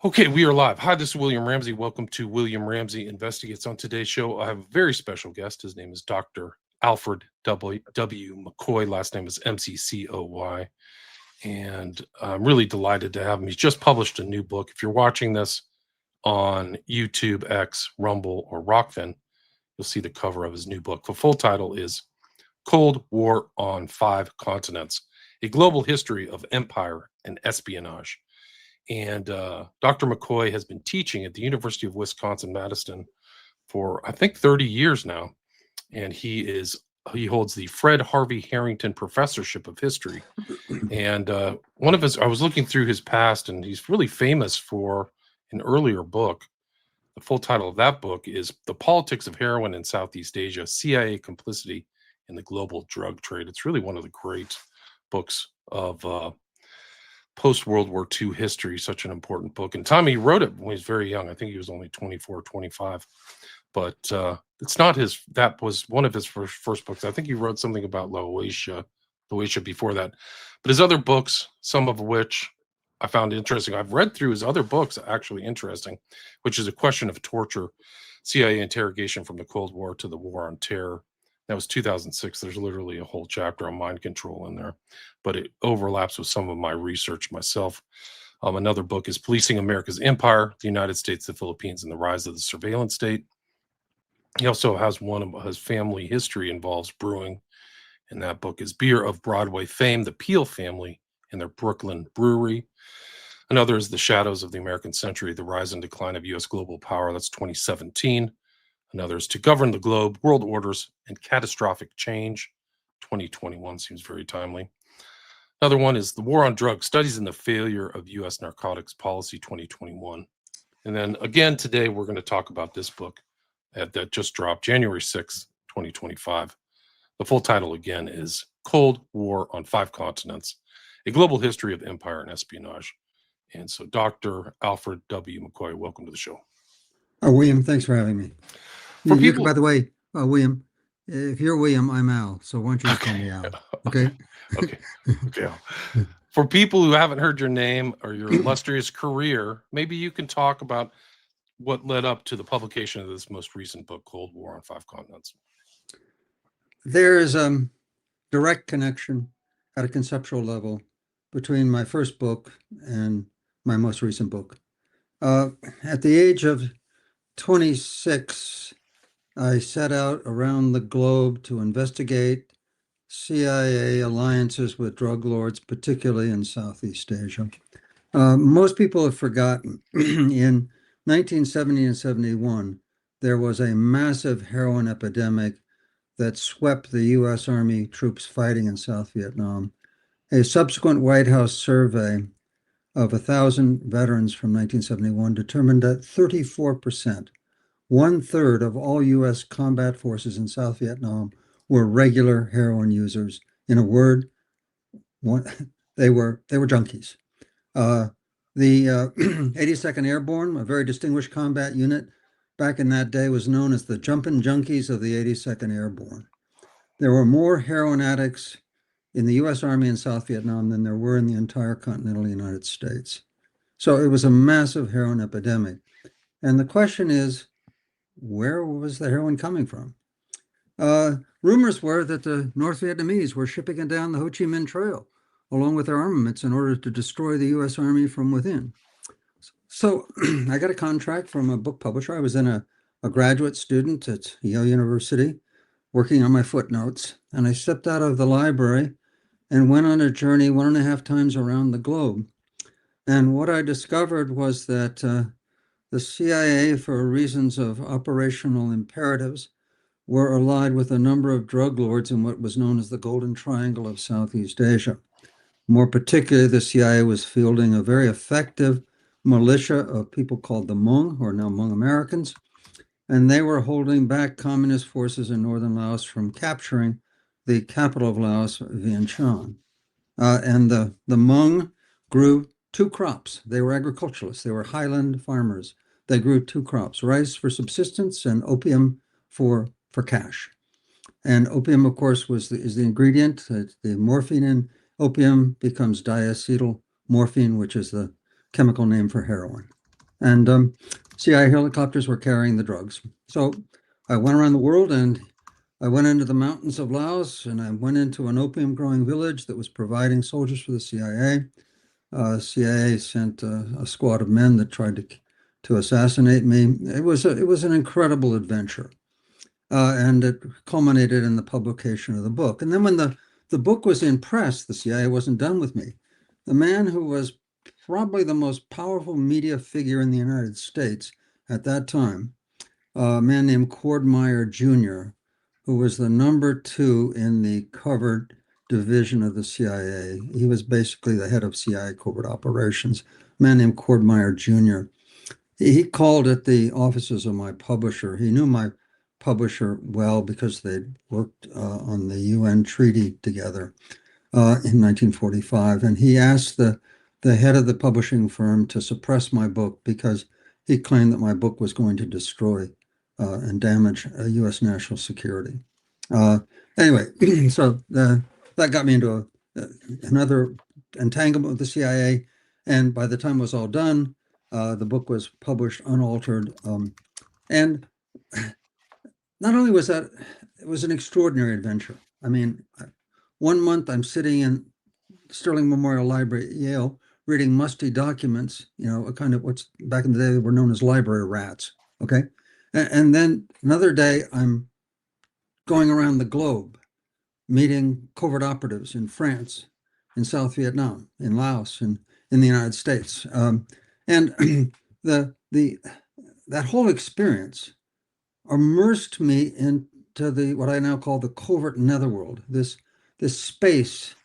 Okay, we are live. Hi, this is William Ramsey. Welcome to William Ramsey Investigates. On today's show, I have a very special guest. His name is Dr. Alfred W. McCoy. Last name is McCoy. And I'm really delighted to have him. He's just published a new book. If you're watching this on YouTube, X, Rumble, or Rockfin, you'll see the cover of his new book. The full title is Cold War on Five Continents, A Global History of Empire and Espionage. And Dr. McCoy has been teaching at the University of Wisconsin-Madison for, I think, 30 years now. And he holds the Fred Harvey Harrington Professorship of History. And I was looking through his past, and he's really famous for an earlier book. The full title of that book is The Politics of Heroin in Southeast Asia, CIA Complicity in the Global Drug Trade. It's really one of the great books of post-World War II history, such an important book. And Tommy wrote it when he was very young. I think he was only 24, 25. But it's not that was one of his first books. I think he wrote something about Laotia before that. But his other books, some of which I found interesting. I've read through his other books, actually interesting, which is A Question of Torture, CIA Interrogation from the Cold War to the War on Terror. That was 2006. There's literally a whole chapter on mind control in there, but it overlaps with some of my research myself. Another book is Policing America's Empire, the United States, the Philippines, and the Rise of the Surveillance State. He also has one of his family history involves brewing, and that book is Beer of Broadway Fame, the Peel Family and their Brooklyn Brewery. Another is The Shadows of the American Century, the Rise and Decline of U.S. Global Power. That's 2017. Another is To Govern the Globe, World Orders and Catastrophic Change. 2021 seems very timely. Another one is The War on Drugs, Studies in the Failure of U.S. Narcotics Policy, 2021. And then again, today we're going to talk about this book that just dropped January 6th, 2025. The full title again is Cold War on Five Continents, A Global History of Empire and Espionage. And so Dr. Alfred W. McCoy, welcome to the show. William, thanks for having me. For people, by the way, William, if you're William, I'm Al. So why don't you just call me Al? Okay. Okay. For people who haven't heard your name or your illustrious career, maybe you can talk about what led up to the publication of this most recent book, Cold War on Five Continents. There is a direct connection at a conceptual level between my first book and my most recent book. At the age of 26, I set out around the globe to investigate CIA alliances with drug lords, particularly in Southeast Asia. Most people have forgotten in 1970 and 71, there was a massive heroin epidemic that swept the U.S. Army troops fighting in South Vietnam. A subsequent White House survey of 1,000 veterans from 1971 determined that 34%, 1/3 of all U.S. combat forces in South Vietnam were regular heroin users. In a word, they were junkies. The 82nd Airborne, a very distinguished combat unit, back in that day was known as the Jumpin' Junkies of the 82nd Airborne. There were more heroin addicts in the U.S. Army in South Vietnam than there were in the entire continental United States. So it was a massive heroin epidemic. And the question is, where was the heroin coming from? Rumors were that the North Vietnamese were shipping it down the Ho Chi Minh Trail, along with their armaments, in order to destroy the U.S. Army from within. So I got a contract from a book publisher. I was then a graduate student at Yale University, working on my footnotes, and I stepped out of the library and went on a journey 1.5 times around the globe. And what I discovered was that the CIA, for reasons of operational imperatives, were allied with a number of drug lords in what was known as the Golden Triangle of Southeast Asia. More particularly, the CIA was fielding a very effective militia of people called the Hmong, who are now Hmong Americans, and they were holding back communist forces in northern Laos from capturing the capital of Laos, Vientiane. And the Hmong grew 2 crops. They were agriculturalists. They were highland farmers. They grew 2 crops, rice for subsistence and opium for cash. And opium, of course, is the ingredient. The morphine in opium becomes diacetyl morphine, which is the chemical name for heroin. and CIA helicopters were carrying the drugs. So I went around the world, and I went into the mountains of Laos, and I went into an opium growing village that was providing soldiers for the CIA. CIA sent a squad of men that tried to assassinate me. It was an incredible adventure, and it culminated in the publication of the book. And then when the book was in press, the CIA wasn't done with me. The man who was probably the most powerful media figure in the United States at that time, a man named Cord Meyer Jr., who was the #2 in the covert division of the CIA. He was basically the head of CIA covert operations, a man named Cord Meyer Jr. He called at the offices of my publisher. He knew my publisher well because they'd worked on the UN treaty together in 1945. And he asked the head of the publishing firm to suppress my book because he claimed that my book was going to destroy and damage U.S. national security. Anyway, so that got me into another entanglement with the CIA. And by the time it was all done, the book was published unaltered. And not only was that, it was an extraordinary adventure. I mean, 1 month I'm sitting in Sterling Memorial Library at Yale reading musty documents, a kind of what's back in the day they were known as library rats. Okay. And then another day I'm going around the globe meeting covert operatives in France, in South Vietnam, in Laos, and in the United States. And that whole experience immersed me into what I now call the covert netherworld, this space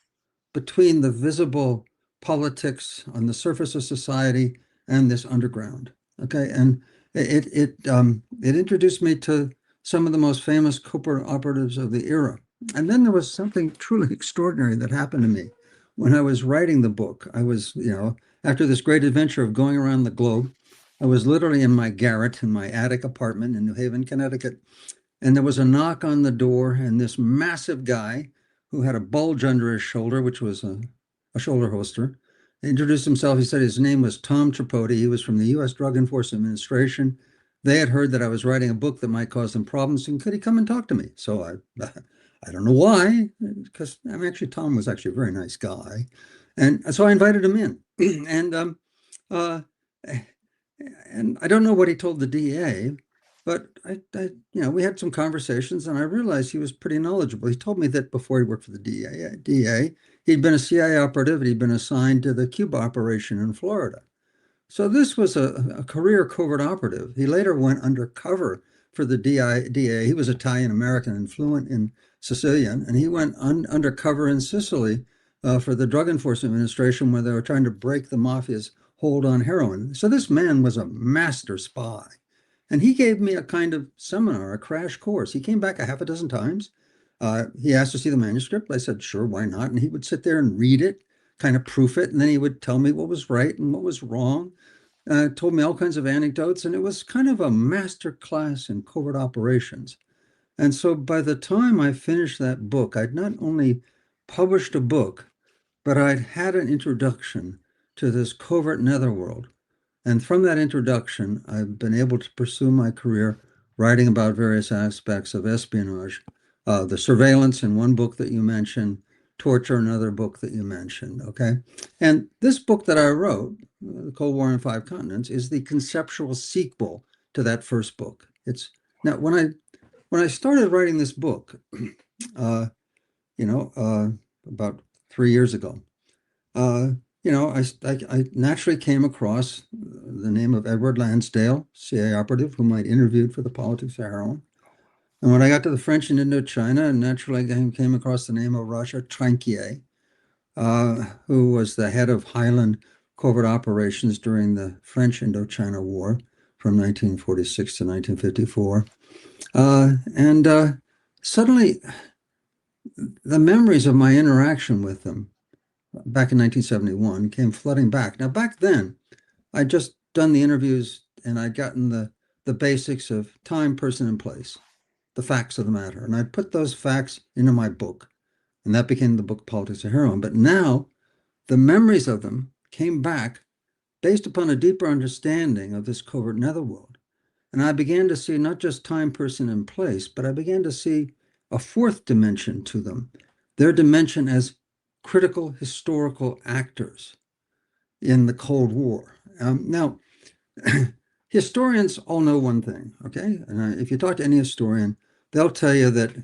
between the visible politics on the surface of society and this underground. Okay, and it introduced me to some of the most famous covert operatives of the era. And then there was something truly extraordinary that happened to me when I was writing the book. I was, after this great adventure of going around the globe, I was literally in my garret in my attic apartment in New Haven, Connecticut. And there was a knock on the door, and this massive guy who had a bulge under his shoulder, which was a shoulder holster, introduced himself. He said his name was Tom Tripodi. He was from the U.S. Drug Enforcement Administration. They had heard that I was writing a book that might cause them problems, and could he come and talk to me? So I don't know why, because actually Tom was actually a very nice guy, and so I invited him in, and I don't know what he told the DA, but we had some conversations, and I realized he was pretty knowledgeable. He told me that before he worked for the DA, he'd been a CIA operative, and he'd been assigned to the Cuba operation in Florida. So this was a career covert operative. He later went undercover for the DA. He was Italian American and fluent in Sicilian, and he went undercover in Sicily for the Drug Enforcement Administration, where they were trying to break the mafia's hold on heroin. So this man was a master spy. And he gave me a kind of seminar, a crash course. He came back a half a dozen times. He asked to see the manuscript. I said, sure, why not? And he would sit there and read it, kind of proof it, and then he would tell me what was right and what was wrong. Told me all kinds of anecdotes, and it was kind of a master class in covert operations. And so by the time I finished that book, I'd not only published a book, but I'd had an introduction to this covert netherworld. And from that introduction, I've been able to pursue my career writing about various aspects of espionage, the surveillance in one book that you mentioned, torture, another book that you mentioned, okay? And this book that I wrote, The Cold War on Five Continents, is the conceptual sequel to that first book. Now, when I started writing this book, about 3 years ago, I naturally came across the name of Edward Lansdale, CIA operative, whom I'd interviewed for the Politics of Heroin. And when I got to the French and Indochina, naturally I came across the name of Roger Trinquier, who was the head of Highland covert operations during the French Indochina War from 1946 to 1954. Suddenly, the memories of my interaction with them back in 1971 came flooding back. Now, back then, I'd just done the interviews and I'd gotten the basics of time, person, and place, the facts of the matter. And I'd put those facts into my book, and that became the book Politics of Heroin. But now, the memories of them came back based upon a deeper understanding of this covert netherworld. And I began to see not just time, person, and place, but I began to see a fourth dimension to them, their dimension as critical historical actors in the Cold War. Now, historians all know one thing, okay? And if you talk to any historian, they'll tell you that,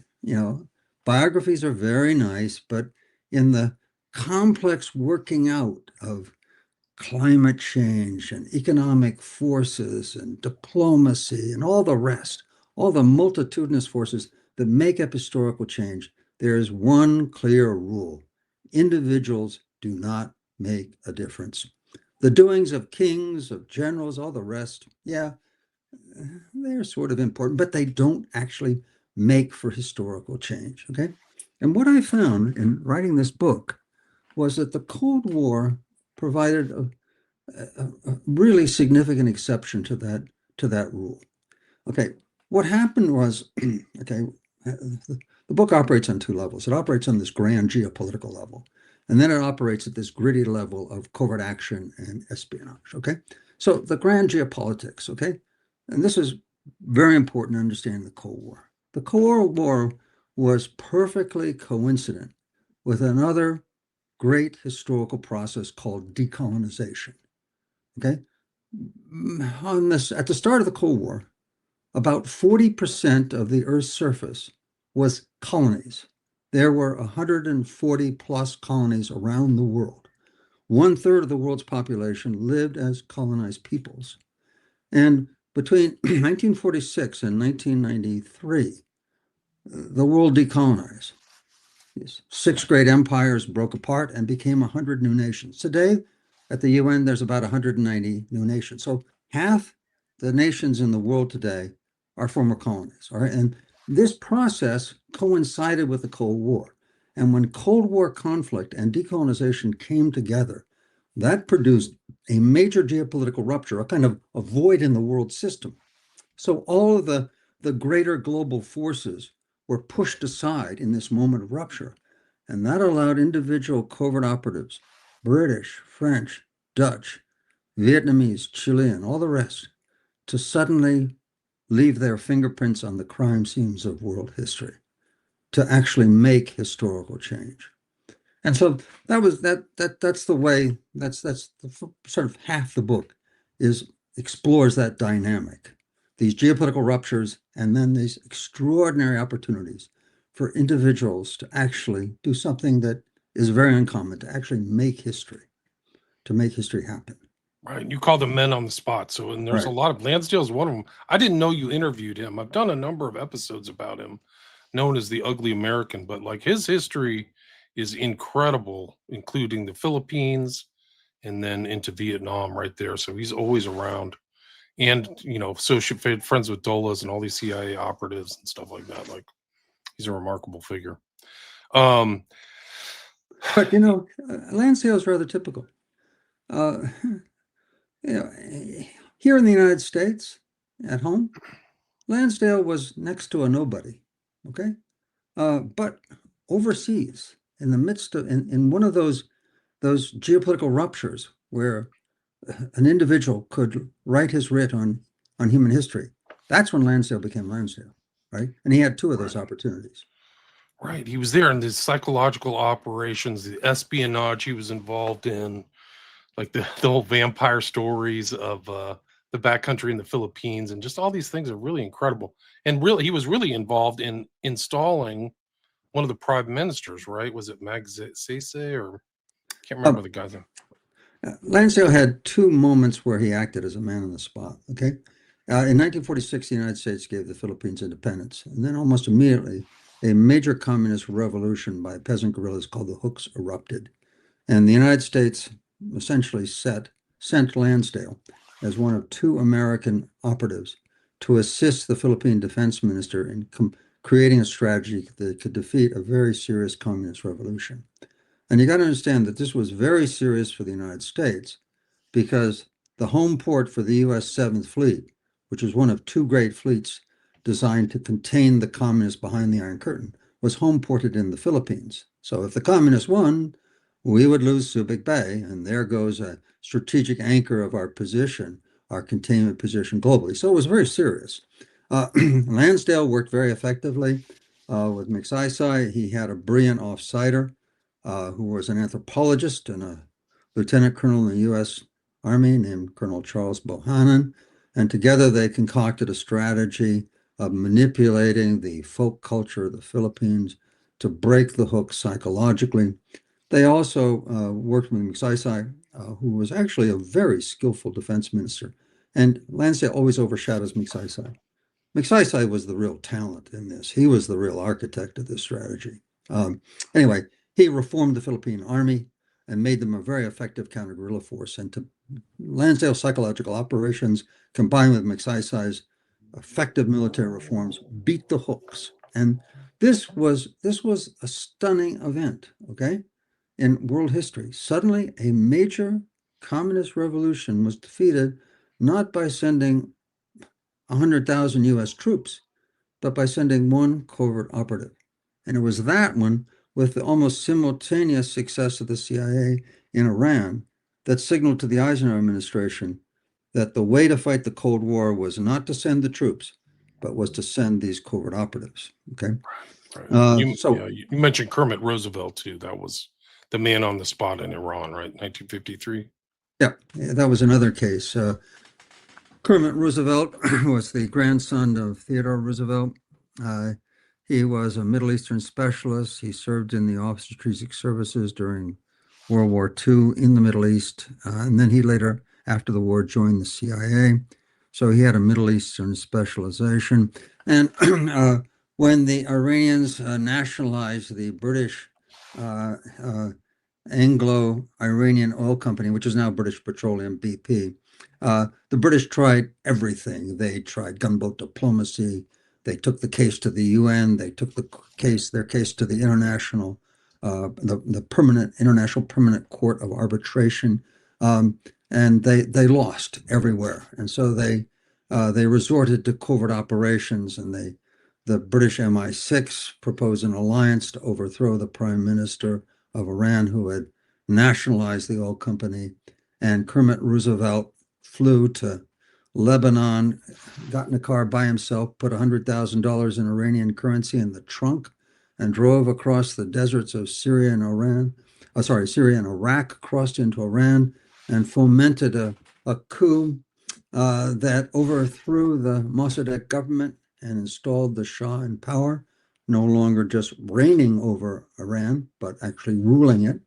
biographies are very nice, but in the complex working out of climate change and economic forces and diplomacy and all the rest, all the multitudinous forces that make up historical change, there is one clear rule. Individuals do not make a difference. The doings of kings, of generals, all the rest, yeah, they're sort of important, but they don't actually make for historical change, okay? And what I found in writing this book was that the Cold War provided a really significant exception to that rule. Okay, what happened was, okay, the book operates on two levels. It operates on this grand geopolitical level, and then it operates at this gritty level of covert action and espionage, okay? So the grand geopolitics, okay? And this is very important to understand the Cold War. The Cold War was perfectly coincident with another great historical process called decolonization. Okay, at the start of the Cold War, about 40% of the Earth's surface was colonies. There were 140 plus colonies around the world. 1/3 of the world's population lived as colonized peoples. And between 1946 and 1993, the world decolonized. These 6 great empires broke apart and became 100 new nations. Today, at the UN, there's about 190 new nations. So half the nations in the world today are former colonies. All right. And this process coincided with the Cold War. And when Cold War conflict and decolonization came together, that produced a major geopolitical rupture, a kind of a void in the world system. So all of the greater global forces were pushed aside in this moment of rupture. And that allowed individual covert operatives, British, French, Dutch, Vietnamese, Chilean, all the rest, to suddenly leave their fingerprints on the crime scenes of world history, to actually make historical change. And so that's the way, that's the sort of half the book explores that dynamic, these geopolitical ruptures, and then these extraordinary opportunities for individuals to actually do something that is very uncommon, to actually make history, to make history happen. Right. You call them men on the spot. So, and there's a Right. lot of Lansdale's one of them. I didn't know you interviewed him. I've done a number of episodes about him, known as the Ugly American, but like his history is incredible, including the Philippines and then into Vietnam right there. So he's always around and, associated friends with Dolas and all these CIA operatives and stuff like that. Like he's a remarkable figure. Um, But, Lansdale is rather typical. Uh, here in the United States, at home, Lansdale was next to a nobody, okay? But overseas, in the midst of, in one of those geopolitical ruptures where an individual could write his writ on human history, that's when Lansdale became Lansdale, right? And he had 2 of those opportunities. right. He was there in the psychological operations, the espionage he was involved in, like the whole vampire stories of the backcountry in the Philippines, and just all these things are really incredible. And really, he was really involved in installing one of the prime ministers, right? Was it Magsaysay or can't remember Um, the guy's name. Lansdale had 2 moments where he acted as a man on the spot, okay? In 1946, the United States gave the Philippines independence, and then almost immediately, a major communist revolution by peasant guerrillas called the Hooks erupted. And the United States essentially sent Lansdale as one of 2 American operatives to assist the Philippine defense minister in creating a strategy that could defeat a very serious communist revolution. And you got to understand that this was very serious for the United States because the home port for the U.S. 7th Fleet, which was one of 2 great fleets designed to contain the communists behind the Iron Curtain, was home ported in the Philippines. So if the communists won, we would lose Subic Bay, and there goes a strategic anchor of our position, our containment position globally. So it was very serious. Lansdale worked very effectively with McSci. He had a brilliant offsider who was an anthropologist and a lieutenant colonel in the U.S. Army named Colonel Charles Bohannon. And together they concocted a strategy of manipulating the folk culture of the Philippines to break the hook psychologically. They also worked with McSci, who was actually a very skillful defense minister. And Lansdale always overshadows McSci. McSci was the real talent in this. He was the real architect of this strategy. Anyway, he reformed the Philippine Army and made them a very effective counter-guerrilla force. And to Lansdale's psychological operations, combined with McSci's effective military reforms, beat the hooks. And this was a stunning event, okay, in world history. Suddenly, a major communist revolution was defeated not by sending 100,000 U.S. troops, but by sending one covert operative. And it was that one, with the almost simultaneous success of the CIA in Iran, that signaled to the Eisenhower administration that the way to fight the Cold War was not to send the troops, but was to send these covert operatives. Okay. Right. You mentioned Kermit Roosevelt too. That was the man on the spot in Iran, right? 1953. Yeah, that was another case. Kermit Roosevelt was the grandson of Theodore Roosevelt. He was a Middle Eastern specialist. He served in the Office of Strategic Services during World War II in the Middle East. And then he later, after the war, joined the CIA. So he had a Middle Eastern specialization. And when the Iranians nationalized the British Anglo-Iranian Oil Company, which is now British Petroleum, BP, the British tried everything. They tried gunboat diplomacy. They took the case to the UN. They took their case to the international, the permanent international permanent court of arbitration, and they lost everywhere. And so they resorted to covert operations, and the British MI6 proposed an alliance to overthrow the prime minister of Iran, who had nationalized the oil company. And Kermit Roosevelt flew to Lebanon, got in a car by himself, put $100,000 in Iranian currency in the trunk, and drove across the deserts of Syria and Iraq, crossed into Iran, and fomented a coup that overthrew the Mossadegh government and installed the Shah in power, no longer just reigning over Iran, but actually ruling it.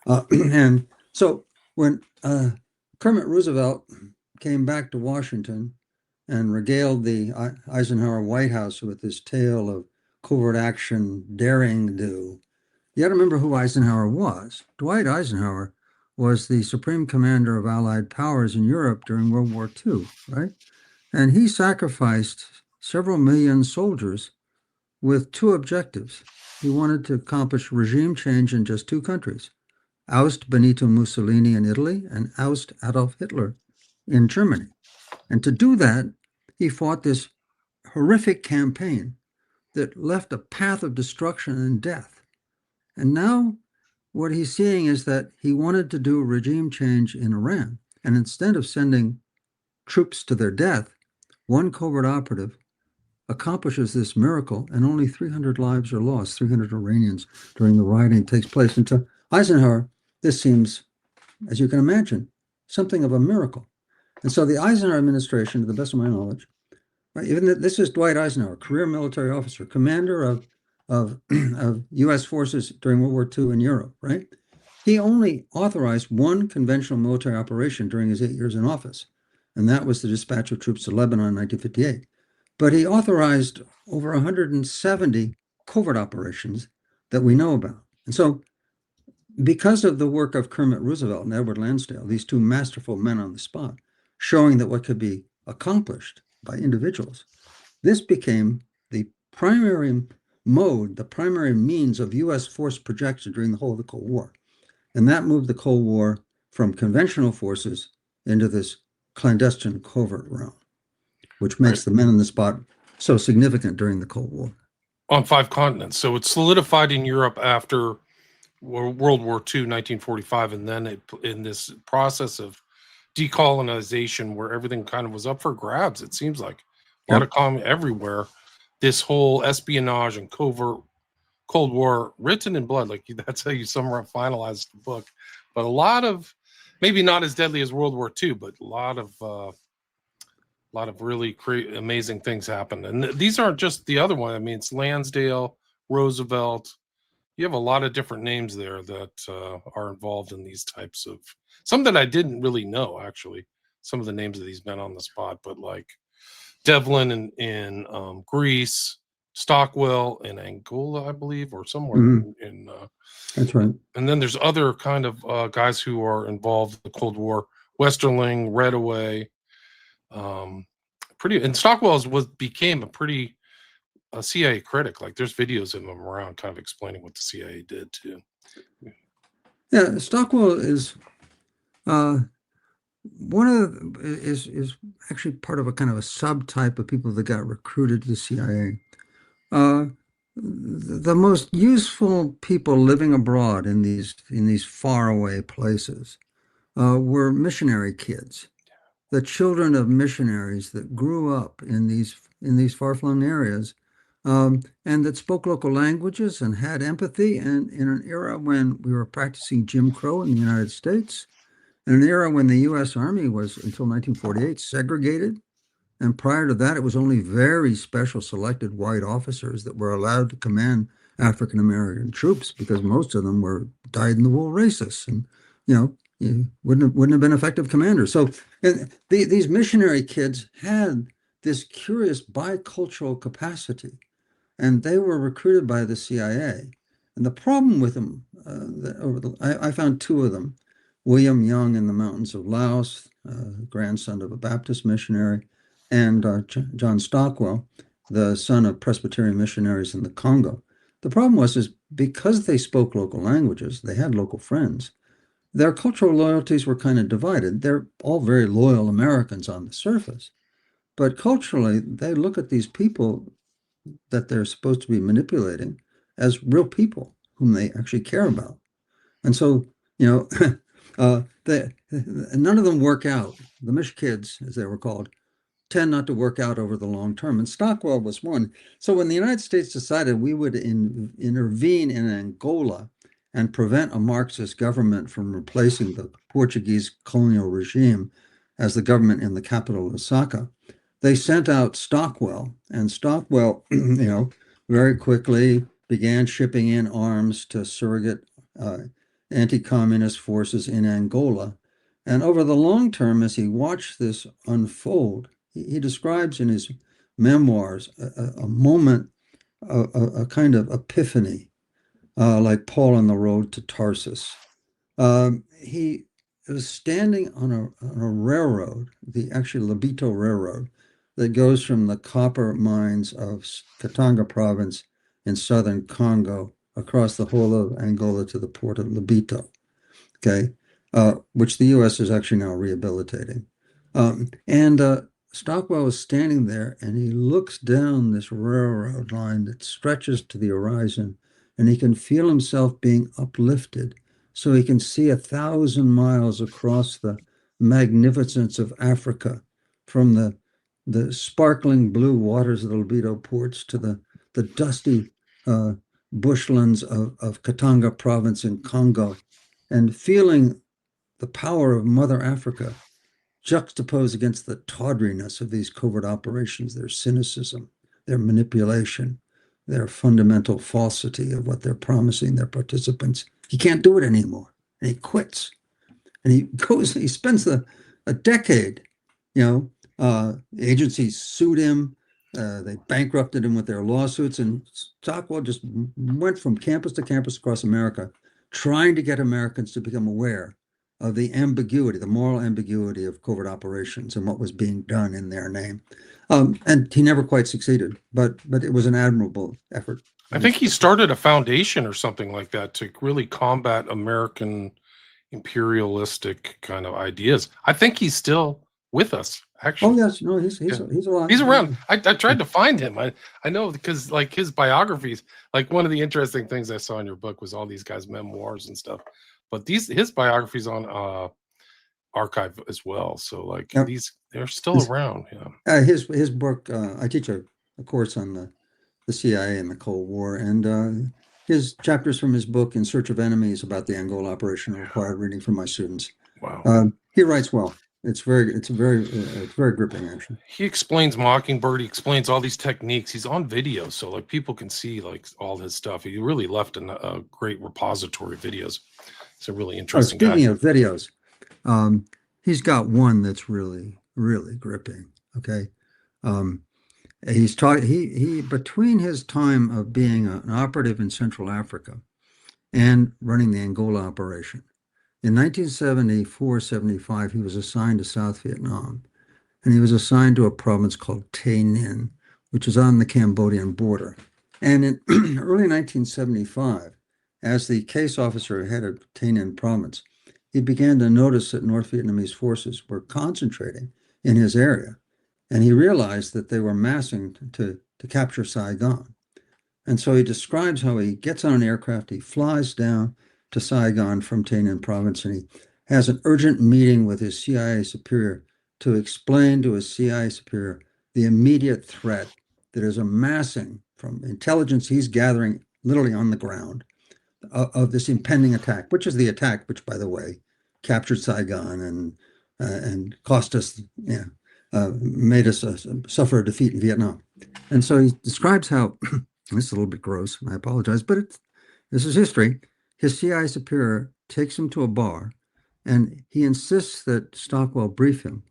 And so when Kermit Roosevelt came back to Washington and regaled the Eisenhower White House with this tale of covert action daring do, you got to remember who Eisenhower was. Dwight Eisenhower was the supreme commander of Allied powers in Europe during World War II, right? And he sacrificed several million soldiers with two objectives. He wanted to accomplish regime change in just two countries: oust Benito Mussolini in Italy and oust Adolf Hitler in Germany. And to do that, he fought this horrific campaign that left a path of destruction and death. And now what he's seeing is that he wanted to do a regime change in Iran. And instead of sending troops to their death, one covert operative accomplishes this miracle, and only 300 lives are lost, 300 Iranians during the rioting takes place. And to Eisenhower, this seems, as you can imagine, something of a miracle. And so the Eisenhower administration, to the best of my knowledge, right, this is Dwight Eisenhower, career military officer, commander of U.S. forces during World War II in Europe, right? He only authorized one conventional military operation during his 8 years in office, and that was the dispatch of troops to Lebanon in 1958. But he authorized over 170 covert operations that we know about. And so because of the work of Kermit Roosevelt and Edward Lansdale, these two masterful men on the spot, showing that what could be accomplished by individuals, this became the primary mode, the primary means of U.S. force projection during the whole of the Cold War. And that moved the Cold War from conventional forces into this clandestine covert realm, which makes the men on the spot so significant during the Cold War. On 5 continents. So it's solidified in Europe after World War II, 1945, and then in this process of decolonization where everything kind of was up for grabs. It seems like a lot of everywhere. This whole espionage and covert Cold War written in blood, like that's how you finalized the book. But a lot of, maybe not as deadly as World War II, but a lot of really amazing things happened. And these aren't just the other one. I mean, it's Lansdale, Roosevelt. You have a lot of different names there that are involved in these types of, some that I didn't really know, actually. Some of the names of these men on the spot, but like Devlin in Greece, Stockwell in Angola, I believe, or somewhere in that's right. And then there's other kind of guys who are involved in the Cold War. Westerling, Redaway, and Stockwell became a CIA critic. Like there's videos of him around kind of explaining what the CIA did too. Yeah, Stockwell is is actually part of a kind of a subtype of people that got recruited to the CIA. The most useful people living abroad in these faraway places were missionary kids, the children of missionaries that grew up in these far-flung areas, and that spoke local languages and had empathy. And in an era when we were practicing Jim Crow in the United States, in an era when the U.S. Army was, until 1948, segregated. And prior to that, it was only very special selected white officers that were allowed to command African American troops because most of them were dyed-in-the-wool racists, and you wouldn't have been effective commanders. So these missionary kids had this curious bicultural capacity, and they were recruited by the CIA. And the problem with them, I found two of them: William Young in the mountains of Laos, grandson of a Baptist missionary, and John Stockwell, the son of Presbyterian missionaries in the Congo. The problem is because they spoke local languages, they had local friends, their cultural loyalties were kind of divided. They're all very loyal Americans on the surface, but culturally, they look at these people that they're supposed to be manipulating as real people whom they actually care about. And so, none of them work out. The Mish kids, as they were called, tend not to work out over the long term. And Stockwell was one. So when the United States decided we would intervene in Angola and prevent a Marxist government from replacing the Portuguese colonial regime as the government in the capital, Lusaka, they sent out Stockwell. And Stockwell, very quickly began shipping in arms to surrogate anti-communist forces in Angola. And over the long term, as he watched this unfold, he describes in his memoirs a moment, a kind of epiphany, like Paul on the road to Tarsus. He was standing on a railroad, the actual Lobito Railroad, that goes from the copper mines of Katanga province in southern Congo across the whole of Angola to the port of Lobito, okay, which the U.S. is actually now rehabilitating. And Stockwell is standing there, and he looks down this railroad line that stretches to the horizon, and he can feel himself being uplifted so he can see 1,000 miles across the magnificence of Africa, from the sparkling blue waters of the Lobito ports to the dusty bushlands of Katanga province in Congo, and feeling the power of Mother Africa juxtaposed against the tawdriness of these covert operations, their cynicism, their manipulation, their fundamental falsity of what they're promising their participants. He can't do it anymore, and he quits. And he spends a decade, agencies sued him, they bankrupted him with their lawsuits, and Stockwell just went from campus to campus across America, trying to get Americans to become aware of the ambiguity, the moral ambiguity of covert operations and what was being done in their name. And he never quite succeeded, but it was an admirable effort. I think he started a foundation or something like that to really combat American imperialistic kind of ideas. I think he's still with us, Oh actually. yes, no, he's Yeah. he's alive. He's around. I tried to find him. I know because like his biographies, like one of the interesting things I saw in your book was all these guys' memoirs and stuff. But his biographies on archive as well. So like Yep. they're still around. Yeah. His book. I teach a course on the CIA and the Cold War, and his chapters from his book "In Search of Enemies" about the Angola operation are required reading for my students. Wow. He writes well. It's very gripping, actually. He explains Mockingbird. He explains all these techniques. He's on video, so like people can see like all his stuff. He really left a great repository of videos. He's a really interesting guy. Speaking of videos, um, he's got one that's really gripping. Okay. Um, he's taught he between his time of being an operative in Central Africa and running the Angola operation. In 1974-75, he was assigned to South Vietnam, and he was assigned to a province called Tay Ninh, which is on the Cambodian border. And in early 1975, as the case officer head of Tay Ninh province, he began to notice that North Vietnamese forces were concentrating in his area, and he realized that they were massing to capture Saigon. And so he describes how he gets on an aircraft, he flies down to Saigon from Tay Ninh province, and he has an urgent meeting with his CIA superior to explain to his CIA superior the immediate threat that is amassing from intelligence he's gathering literally on the ground of this impending attack, which is the attack which, by the way, captured Saigon and cost us, made us suffer a defeat in Vietnam. And so he describes how this is a little bit gross, and I apologize, but this is history. His CIA superior takes him to a bar, and he insists that Stockwell brief him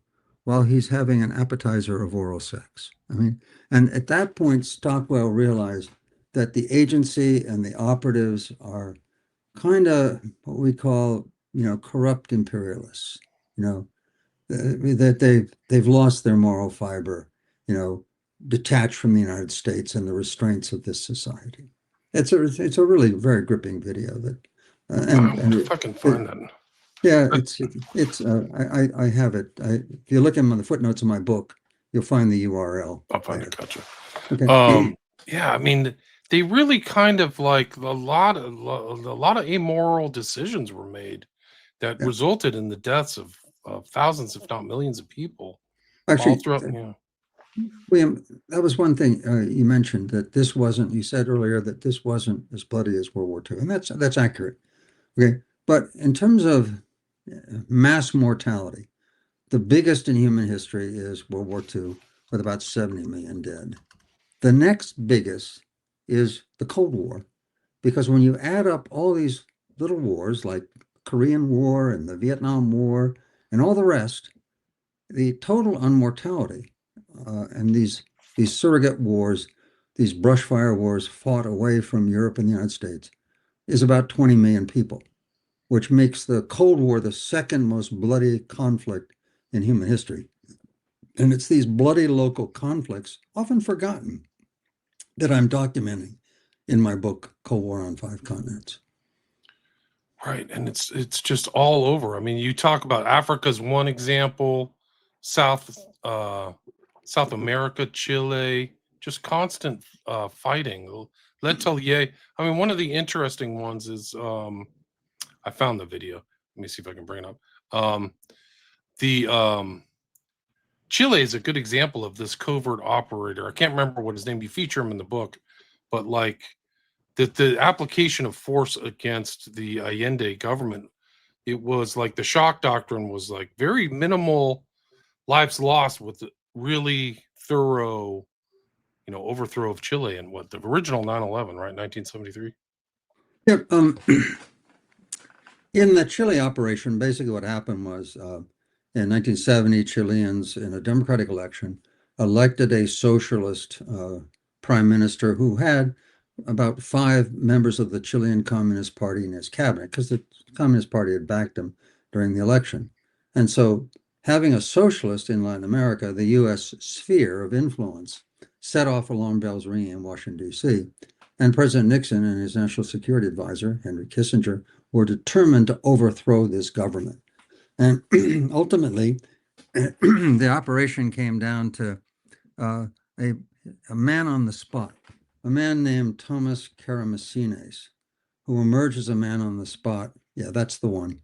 while he's having an appetizer of oral sex. I mean, and at that point, Stockwell realized that the agency and the operatives are kind of what we call, corrupt imperialists. That they've lost their moral fiber, detached from the United States and the restraints of this society. It's a really very gripping video that, and if I can find that. Yeah, I have it. If you look in the footnotes of my book, you'll find the URL. I'll find it. Gotcha. Okay. Yeah, I mean, they really kind of like a lot of amoral decisions were made that resulted in the deaths of thousands, if not millions, of people. Actually, yeah. William, that was one thing you mentioned, that this wasn't. You said earlier that this wasn't as bloody as World War II, and that's accurate. Okay, but in terms of mass mortality, the biggest in human history is World War II, with about 70 million dead. The next biggest is the Cold War, because when you add up all these little wars like Korean War and the Vietnam War and all the rest, the total on mortality and these surrogate wars, these brushfire wars fought away from Europe and the United States, is about 20 million people, which makes the Cold War the second most bloody conflict in human history. And it's these bloody local conflicts, often forgotten, that I'm documenting in my book, Cold War on Five Continents. Right, and it's just all over. I mean, you talk about Africa's one example, South America, Chile, just constant fighting. Letelier. I mean, one of the interesting ones is I found the video. Let me see if I can bring it up. Chile is a good example of this covert operator. I can't remember what his name. You feature him in the book, but like the application of force against the Allende government, it was like the shock doctrine was like very minimal lives lost with really thorough, overthrow of Chile and what the original 9/11, right, 1973. Yeah, in the Chile operation, basically what happened was in 1970, Chileans in a democratic election elected a socialist prime minister who had about 5 members of the Chilean Communist Party in his cabinet, because the Communist Party had backed him during the election. And so having a socialist in Latin America, the U.S. sphere of influence, set off alarm bells ringing in Washington, D.C. And President Nixon and his national security advisor, Henry Kissinger, were determined to overthrow this government. And ultimately, the operation came down to uh, a, a man on the spot, a man named Thomas Karamessines, who emerged as a man on the spot. Yeah, that's the one.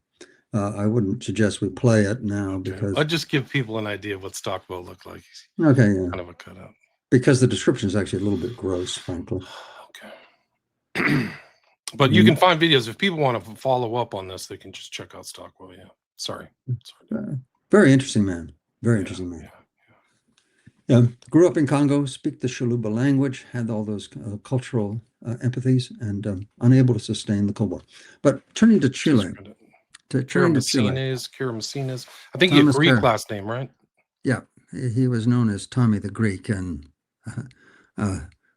I wouldn't suggest we play it now because, I'll just give people an idea of what Stockwell looked like. He's okay, yeah, kind of a cutout. because the description is actually a little bit gross, frankly. Okay. But you can find videos. If people want to follow up on this, they can just check out Stockwell. Yeah. Sorry. Very interesting man. Very interesting man. Grew up in Congo, speak the Shaluba language, had all those cultural empathies, and unable to sustain the Cold War. But turning to Chile. Karamessines. I think he had a Greek last name, right? Yeah, he was known as Tommy the Greek and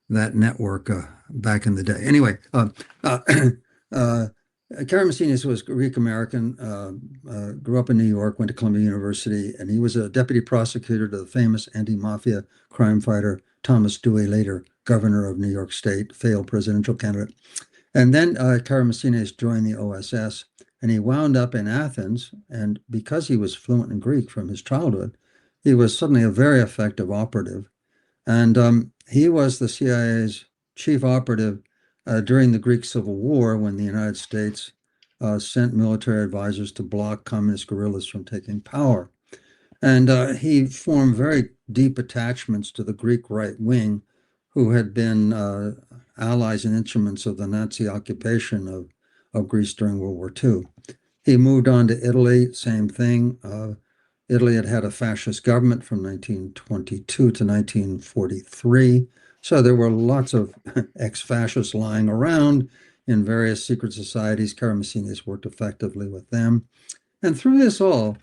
that network back in the day. Anyway, Karamessines was Greek American, grew up in New York, went to Columbia University, and he was a deputy prosecutor to the famous anti-mafia crime fighter Thomas Dewey, later governor of New York State, failed presidential candidate. And then Karamessines joined the OSS, and he wound up in Athens. And because he was fluent in Greek from his childhood, he was suddenly a very effective operative. And he was the CIA's chief operative during the Greek Civil War, when the United States sent military advisors to block communist guerrillas from taking power. And he formed very deep attachments to the Greek right wing, who had been allies and instruments of the Nazi occupation of Greece during World War II. He moved on to Italy, same thing. Italy had had a fascist government from 1922 to 1943. So there were lots of ex-fascists lying around in various secret societies. Karamessines worked effectively with them. And through this all,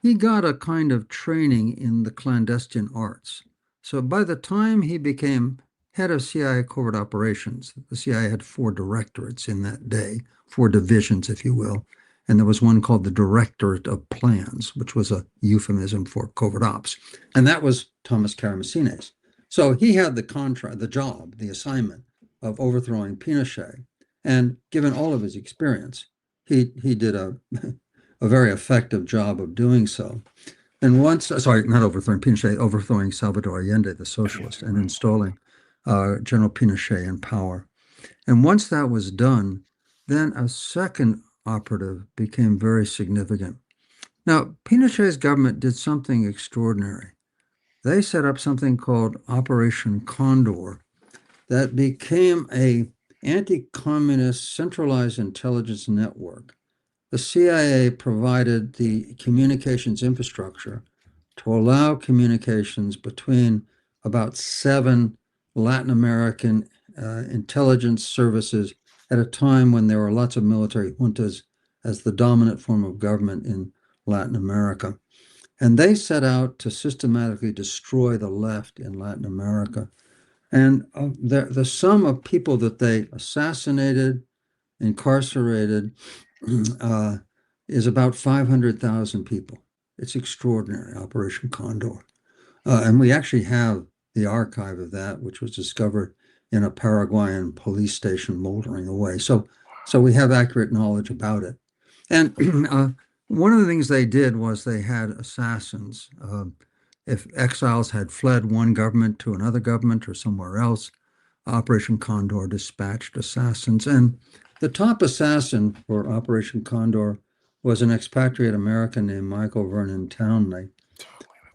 he got a kind of training in the clandestine arts. So by the time he became head of CIA covert operations, the CIA had 4 directorates in that day, 4 divisions, if you will. And there was one called the Directorate of Plans, which was a euphemism for covert ops. And that was Thomas Karamessines. So he had the contract, the job, the assignment of overthrowing Pinochet. And given all of his experience, he did a very effective job of doing so. And once, sorry, not overthrowing Pinochet, overthrowing Salvador Allende, the socialist, and installing General Pinochet in power. And once that was done, then a second operative became very significant. Now, Pinochet's government did something extraordinary. They set up something called Operation Condor that became a anti-communist centralized intelligence network. The CIA provided the communications infrastructure to allow communications between about 7 Latin American intelligence services at a time when there were lots of military juntas as the dominant form of government in Latin America. And they set out to systematically destroy the left in Latin America. And the sum of people that they assassinated, incarcerated, is about 500,000 people. It's extraordinary, Operation Condor. And we actually have the archive of that, which was discovered in a Paraguayan police station moldering away. So we have accurate knowledge about it. And one of the things they did was they had assassins. If exiles had fled one government to another government or somewhere else, Operation Condor dispatched assassins. And the top assassin for Operation Condor was an expatriate American named Michael Vernon Townley.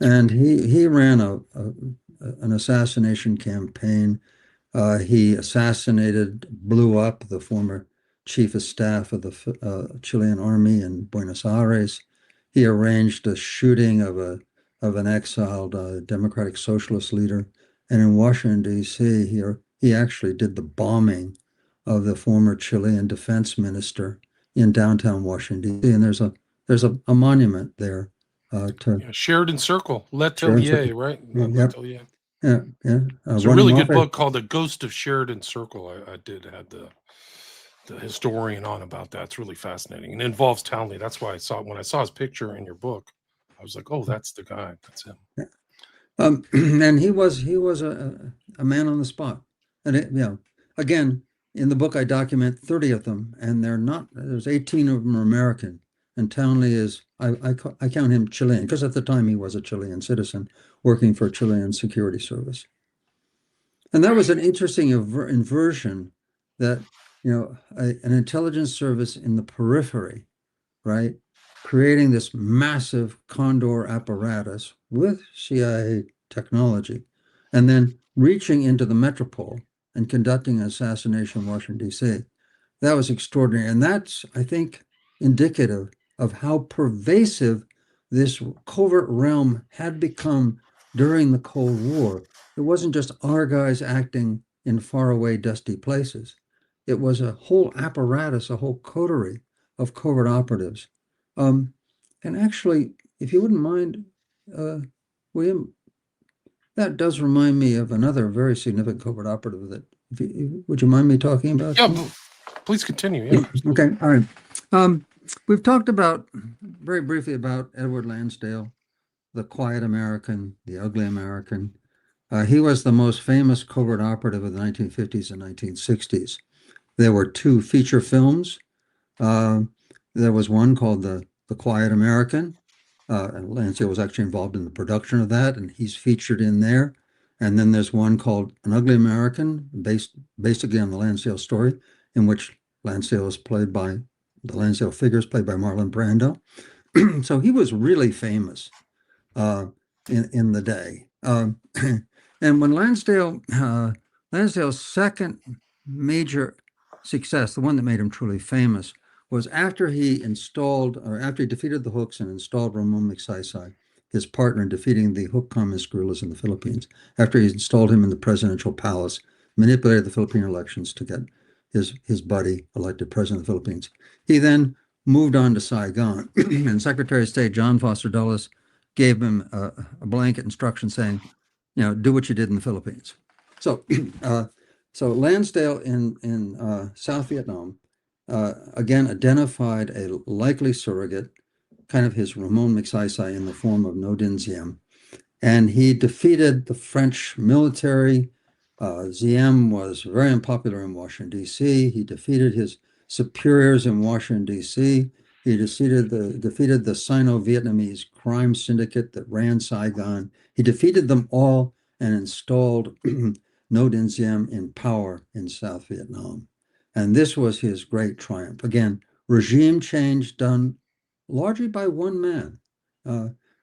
And he ran an assassination campaign. He assassinated, blew up the former chief of staff of the Chilean army in Buenos Aires. He arranged a shooting of an exiled democratic socialist leader. And in Washington, D.C., he actually did the bombing of the former Chilean defense minister in downtown Washington, D.C. And there's a monument there to Sheridan Circle, Letelier, right? Yep. Yeah. It's a really good book called The Ghost of Sheridan Circle. I had the historian on about that. It's really fascinating, and it involves Townley. That's why when I saw his picture in your book, I was like, oh, that's the guy. That's him. Yeah. And he was a man on the spot. And again, in the book I document 30 of them, and there's 18 of them are American. and Townley is, I count him Chilean, because at the time he was a Chilean citizen working for Chilean security service. And that was an interesting inversion that, an intelligence service in the periphery, right, creating this massive Condor apparatus with CIA technology, and then reaching into the metropole and conducting an assassination in Washington, D.C. That was extraordinary. And that's, I think, indicative of how pervasive this covert realm had become during the Cold War. It wasn't just our guys acting in faraway, dusty places. It was a whole apparatus, a whole coterie of covert operatives. And actually, if you wouldn't mind, William, that does remind me of another very significant covert operative that, would you mind me talking about? Yeah, please continue. Yeah. Okay, all right. We've talked about, very briefly, about Edward Lansdale, the quiet American, the ugly American. He was the most famous covert operative of the 1950s and 1960s. There were two feature films. There was one called The Quiet American, and Lansdale was actually involved in the production of that, and he's featured in there. And then there's one called An Ugly American, based again on the Lansdale story, in which Lansdale is played by, the Lansdale figure is played by Marlon Brando. So he was really famous in the day. And when Lansdale's second major success, the one that made him truly famous, was after he defeated the Hooks and installed Ramon Magsaysay, his partner in defeating the Hook communist guerrillas in the Philippines. After he installed him in the presidential palace, manipulated the Philippine elections to get his buddy elected president of the Philippines. He then moved on to Saigon, and Secretary of State John Foster Dulles gave him a blanket instruction saying, do what you did in the Philippines. So, so Lansdale in South Vietnam, again, identified a likely surrogate, kind of his Ramon Magsaysay, in the form of No Dinh Diem. And he defeated the French military. Diem was very unpopular in Washington, D.C. He defeated his superiors in Washington, D.C. He defeated the Sino-Vietnamese crime syndicate that ran Saigon. He defeated them all and installed No Dinh Diem in power in South Vietnam. And this was his great triumph. Again, regime change done largely by one man.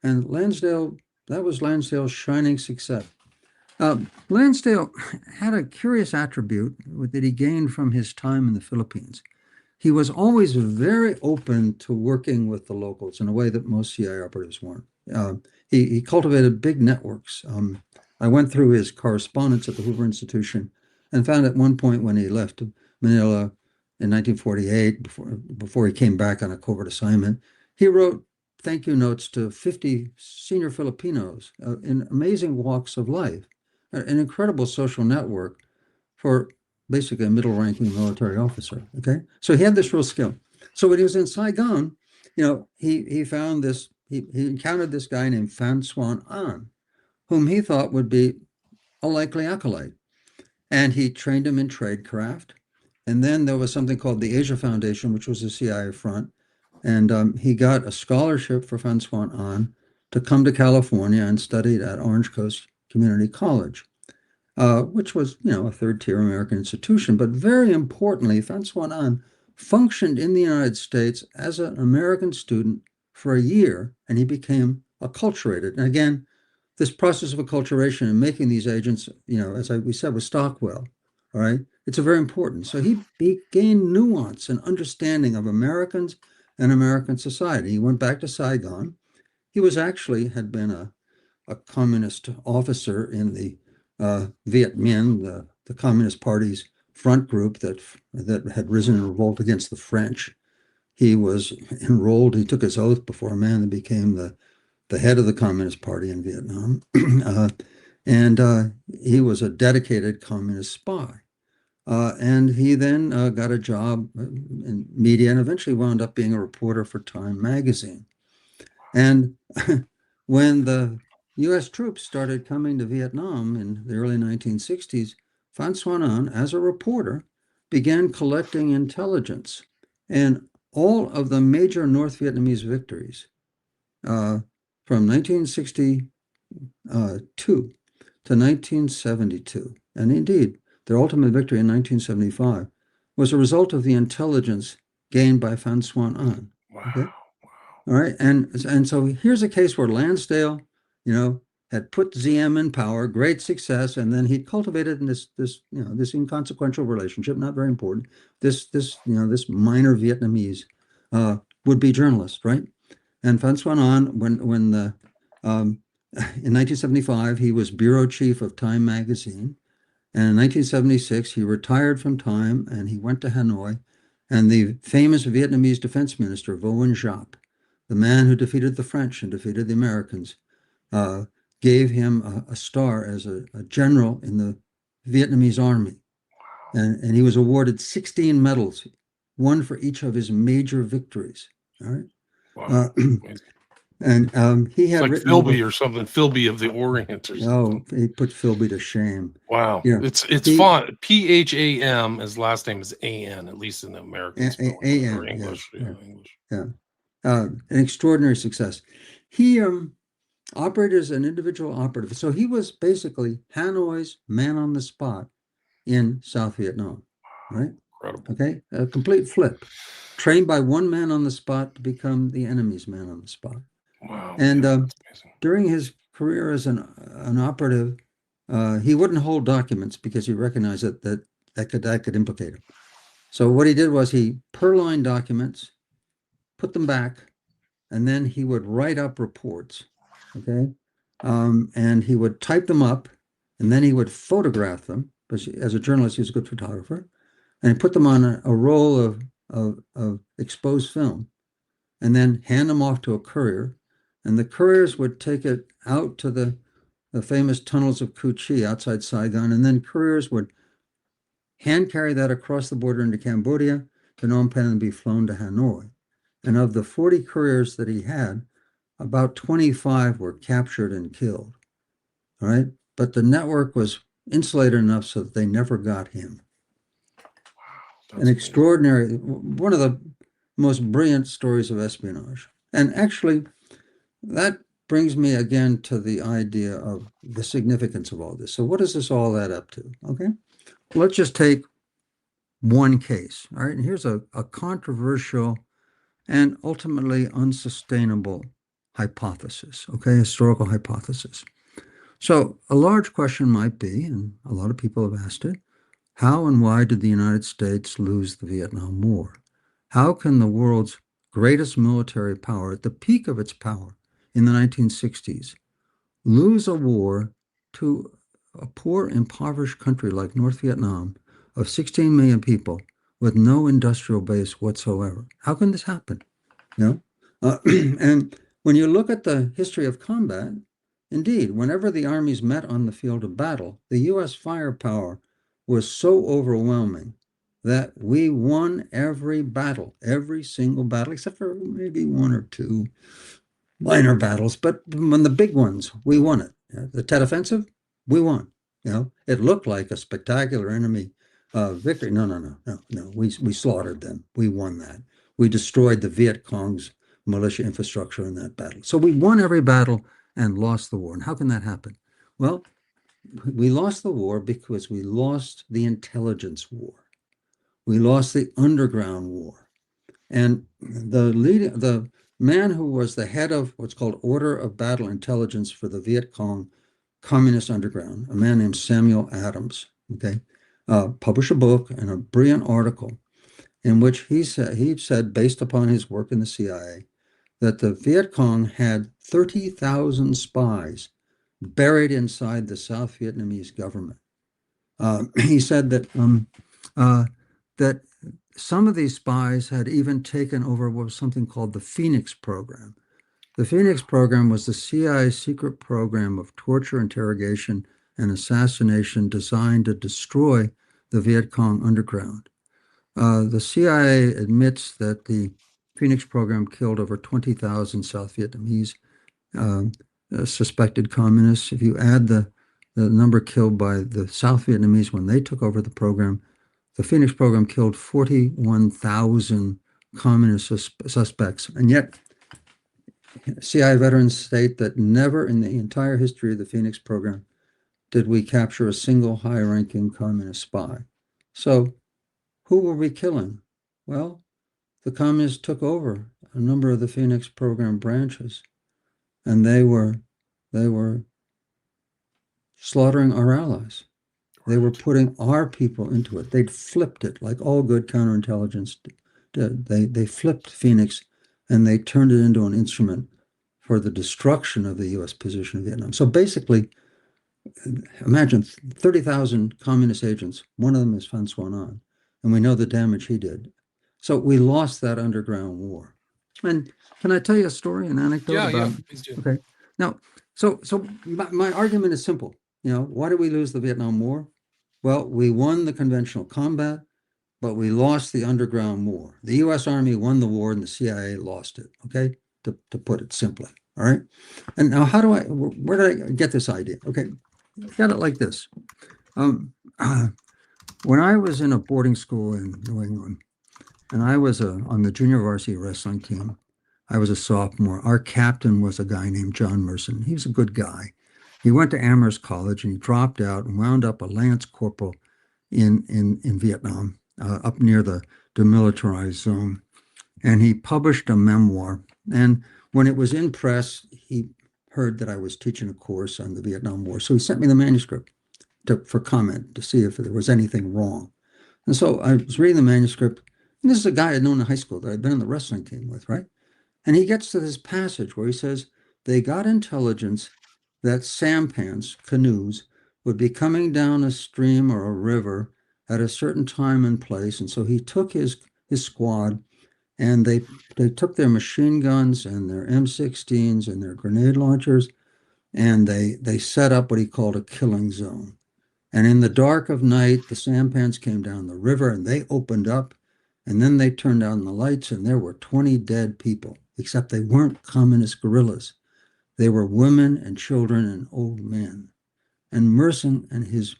And Lansdale, that was Lansdale's shining success. Lansdale had a curious attribute that he gained from his time in the Philippines. He was always very open to working with the locals in a way that most CIA operatives weren't. He cultivated big networks. I went through his correspondence at the Hoover Institution and found at one point when he left Manila in 1948, before he came back on a covert assignment, he wrote thank you notes to 50 senior Filipinos in amazing walks of life, an incredible social network for basically a middle-ranking military officer. Okay, so he had this real skill. So when he was in Saigon, he found this. He encountered this guy named Phan Xuan An, whom he thought would be a likely acolyte, and he trained him in tradecraft. And then there was something called the Asia Foundation, which was a CIA front, and he got a scholarship for Phan Xuan An to come to California and studied at Orange Coast Community College, which was, a third-tier American institution. But very importantly, Phan Xuan An functioned in the United States as an American student for a year, and he became acculturated. And again, this process of acculturation and making these agents, as we said with Stockwell, all right, it's very important. So he gained nuance and understanding of Americans and American society. He went back to Saigon. He had been a communist officer in the Viet Minh, the Communist Party's front group that had risen in revolt against the French. He was enrolled. He took his oath before a man that became the head of the Communist Party in Vietnam. And he was a dedicated communist spy. And he then got a job in media and eventually wound up being a reporter for Time magazine. And when the U.S. troops started coming to Vietnam in the early 1960s, Phan Xuan An, as a reporter, began collecting intelligence. And all of the major North Vietnamese victories from 1962 to 1972, and indeed their ultimate victory in 1975, was a result of the intelligence gained by Phan Xuan An. Wow. Okay? All right. And so here's a case where Lansdale, had put ZM in power, great success, and then he cultivated this inconsequential relationship, not very important. This minor Vietnamese would-be journalist, right? And Phan Xuan An, when in 1975, he was bureau chief of Time magazine. And in 1976, he retired from Time and he went to Hanoi. And the famous Vietnamese defense minister, Vo Nguyen Giap, the man who defeated the French and defeated the Americans, gave him a star as a general in the Vietnamese army. And he was awarded 16 medals, one for each of his major victories. All right. Wow. And he had like written Philby or something, Philby of the Orient or something. Oh, he put Philby to shame. Wow. Yeah. It's font. Pham. His last name is An, at least in the American or English. Yeah. English. Yeah. An extraordinary success. He operated as an individual operative. So he was basically Hanoi's man on the spot in South Vietnam. Right? Incredible. Okay. A complete flip. Trained by one man on the spot to become the enemy's man on the spot. Wow. And during his career as an operative, he wouldn't hold documents because he recognized that could implicate him. So what he did was he purloined documents, put them back, and then he would write up reports. Okay. And he would type them up, and then he would photograph them. Because as a journalist, he was a good photographer, and he put them on a roll of exposed film, and then hand them off to a courier. And the couriers would take it out to the famous tunnels of Cu Chi outside Saigon, and then couriers would hand carry that across the border into Cambodia, to Phnom Penh, and be flown to Hanoi. And of the 40 couriers that he had, about 25 were captured and killed. All right. But the network was insulated enough so that they never got him. Wow, an extraordinary, one of the most brilliant stories of espionage. And actually, that brings me again to the idea of the significance of all this. So what does this all add up to? Okay. Let's just take one case. All right. And here's a controversial and ultimately unsustainable hypothesis. Okay. Historical hypothesis. So a large question might be, and a lot of people have asked it, how and why did the United States lose the Vietnam War? How can the world's greatest military power, at the peak of its power in the 1960s, lose a war to a poor, impoverished country like North Vietnam of 16 million people with no industrial base whatsoever? How can this happen? And when you look at the history of combat, indeed, whenever the armies met on the field of battle, the U.S. firepower was so overwhelming that we won every battle, every single battle, except for maybe one or two minor battles. But when the big ones, we won it. The Tet Offensive, we won. It looked like a spectacular enemy victory. No. We slaughtered them. We won that. We destroyed the Viet Cong's militia infrastructure in that battle. So we won every battle and lost the war. And how can that happen? Well, we lost the war because we lost the intelligence war. We lost the underground war. And the man who was the head of what's called Order of Battle Intelligence for the Viet Cong Communist Underground, a man named Samuel Adams, published a book and a brilliant article in which he said, based upon his work in the CIA, that the Viet Cong had 30,000 spies buried inside the South Vietnamese government. He said that that some of these spies had even taken over what was something called the Phoenix program. The Phoenix program was the CIA's secret program of torture, interrogation, and assassination designed to destroy the Viet Cong underground. The CIA admits that the Phoenix program killed over 20,000 South Vietnamese suspected communists. If you add the number killed by the South Vietnamese when they took over the program, the Phoenix program killed 41,000 communist suspects. And yet, CIA veterans state that never in the entire history of the Phoenix program did we capture a single high-ranking communist spy. So who were we killing? Well, the communists took over a number of the Phoenix program branches, and they were slaughtering our allies. They were putting our people into it. They'd flipped it like all good counterintelligence did. They flipped Phoenix and they turned it into an instrument for the destruction of the U.S. position in Vietnam. So basically, imagine 30,000 communist agents. One of them is Phan Xuan An, and we know the damage he did. So we lost that underground war. And can I tell you a story, an anecdote about? Yeah, please do. Okay. Now, so my argument is simple. Why did we lose the Vietnam War? Well, we won the conventional combat, but we lost the underground war. The U.S. Army won the war and the CIA lost it, okay? To put it simply, all right? And now where did I get this idea? Okay, got it like this. When I was in a boarding school in New England, and I was on the junior varsity wrestling team, I was a sophomore. Our captain was a guy named John Merson. He was a good guy. He went to Amherst College and he dropped out and wound up a lance corporal in Vietnam, up near the demilitarized zone. And he published a memoir. And when it was in press, he heard that I was teaching a course on the Vietnam War. So he sent me the manuscript for comment to see if there was anything wrong. And so I was reading the manuscript. And this is a guy I'd known in high school that I'd been in the wrestling team with, right? And he gets to this passage where he says, they got intelligence that sampans, canoes, would be coming down a stream or a river at a certain time and place. And so he took his squad and they took their machine guns and their M16s and their grenade launchers, and they set up what he called a killing zone. And in the dark of night, the sampans came down the river and they opened up, and then they turned on the lights and there were 20 dead people, except they weren't communist guerrillas. They were women and children and old men. And Merson and his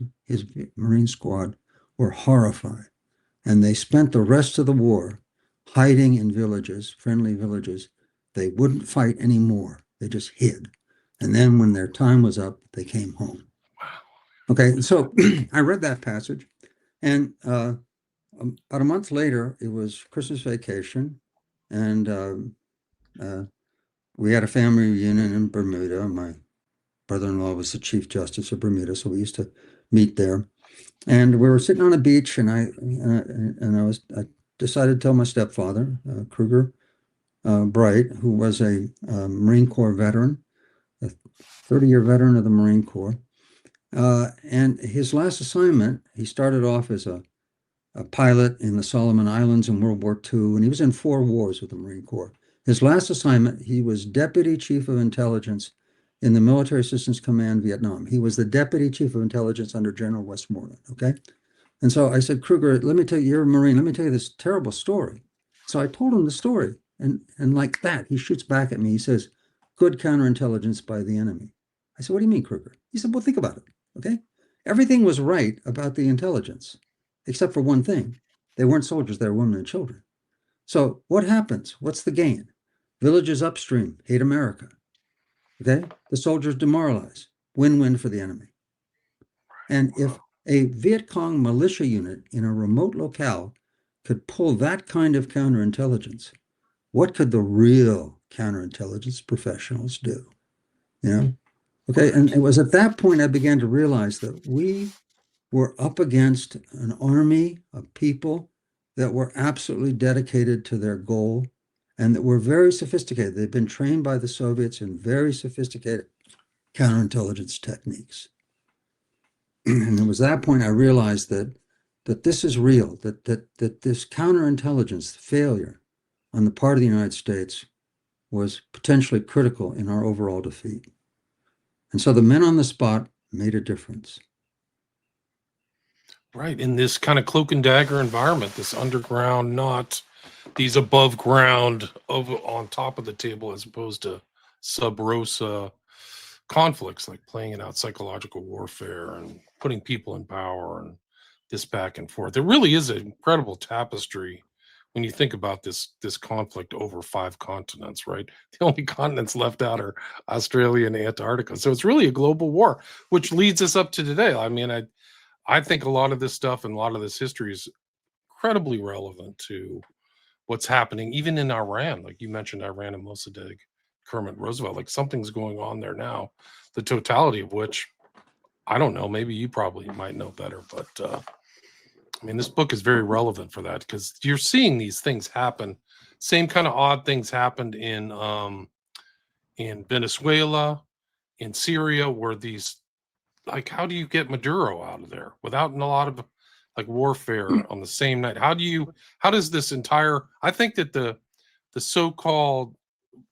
Marine squad were horrified. And they spent the rest of the war hiding in villages, friendly villages. They wouldn't fight anymore. They just hid. And then when their time was up, they came home. Okay, so I read that passage, and about a month later, it was Christmas vacation, and we had a family reunion in Bermuda. My brother-in-law was the Chief Justice of Bermuda, so we used to meet there. And we were sitting on a beach, and I decided to tell my stepfather, Kruger Bright, who was a Marine Corps veteran, a 30-year veteran of the Marine Corps. And his last assignment, he started off as a pilot in the Solomon Islands in World War II, and he was in 4 wars with the Marine Corps. His last assignment, he was Deputy Chief of Intelligence in the Military Assistance Command, Vietnam. He was the Deputy Chief of Intelligence under General Westmoreland, okay? And so I said, Kruger, let me tell you, you're a Marine, let me tell you this terrible story. So I told him the story, and like that, he shoots back at me. He says, good counterintelligence by the enemy. I said, what do you mean, Kruger? He said, well, think about it, okay? Everything was right about the intelligence, except for one thing. They weren't soldiers, they were women and children. So what happens? What's the gain? Villages upstream hate America. Okay? The soldiers demoralize. Win-win for the enemy. And if a Viet Cong militia unit in a remote locale could pull that kind of counterintelligence, what could the real counterintelligence professionals do? Okay, and it was at that point I began to realize that we were up against an army of people that were absolutely dedicated to their goal and that were very sophisticated. They'd been trained by the Soviets in very sophisticated counterintelligence techniques. And it was that point I realized that this is real, that this counterintelligence failure on the part of the United States was potentially critical in our overall defeat. And so the men on the spot made a difference. Right, in this kind of cloak and dagger environment, this underground, not these above ground on top of the table, as opposed to sub rosa conflicts, like playing it out psychological warfare and putting people in power and this back and forth. It really is an incredible tapestry when you think about this conflict over 5 continents, right? The only continents left out are Australia and Antarctica. So it's really a global war, which leads us up to today. I mean, I think a lot of this stuff and a lot of this history is incredibly relevant to what's happening, even in Iran. Like you mentioned, Iran and Mossadegh, Kermit Roosevelt. Like something's going on there now. The totality of which I don't know. Maybe you probably might know better, but I mean, this book is very relevant for that because you're seeing these things happen. Same kind of odd things happened in Venezuela, in Syria, where these like how do you get Maduro out of there without a lot of like warfare on the same night? How does this entire I think that the so-called